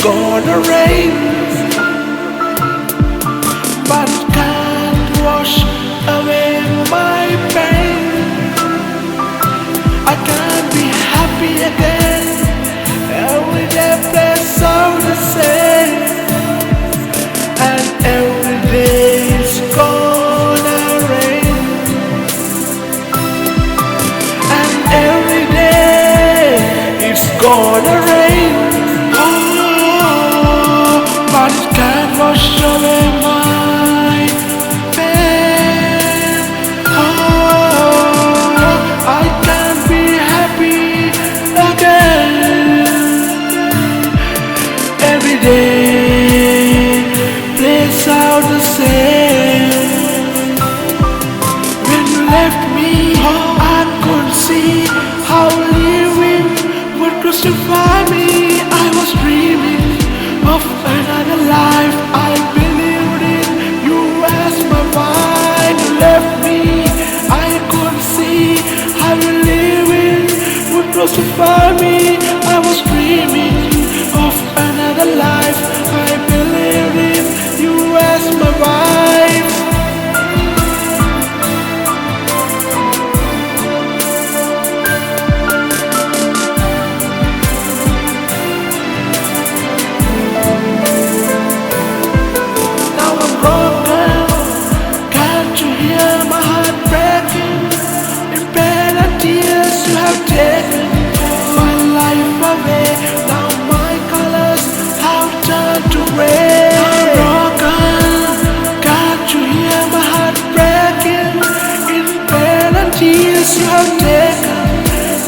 gonna rain, but it can't wash away my pain. I can't be happy again. Every day plays out the same, and every day it's gonna rain, and every day it's gonna rain. Oh, but it can't wash away my pain. Oh, I can't be happy again. Every day plays out the same. When you left me, I couldn't see how living would crucify me. I was dreaming of another life. I believed in you as my wife. You left me, I couldn't see how living would crucify me. I was dreaming of another life. I believed in you as my wife. Now I'm broken. Can't you hear my heart breaking? In pain and tears you have taken my life away. Now my colors have turned to gray. I'm broken. Can't you hear my heart breaking? In pain and tears you have taken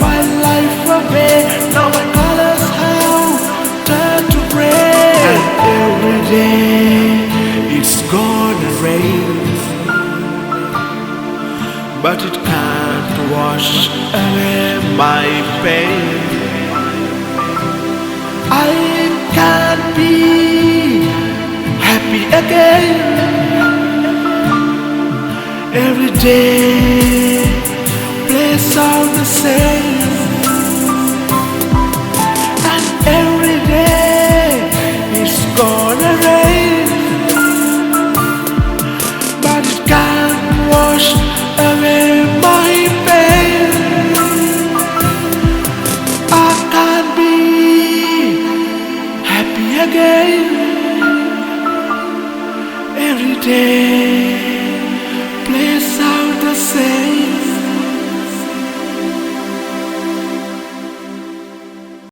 my life away. Now my colors have turned to gray. And every day it's gonna rain, but it can't wash away my pain. I can't be happy again. Every day plays out the same.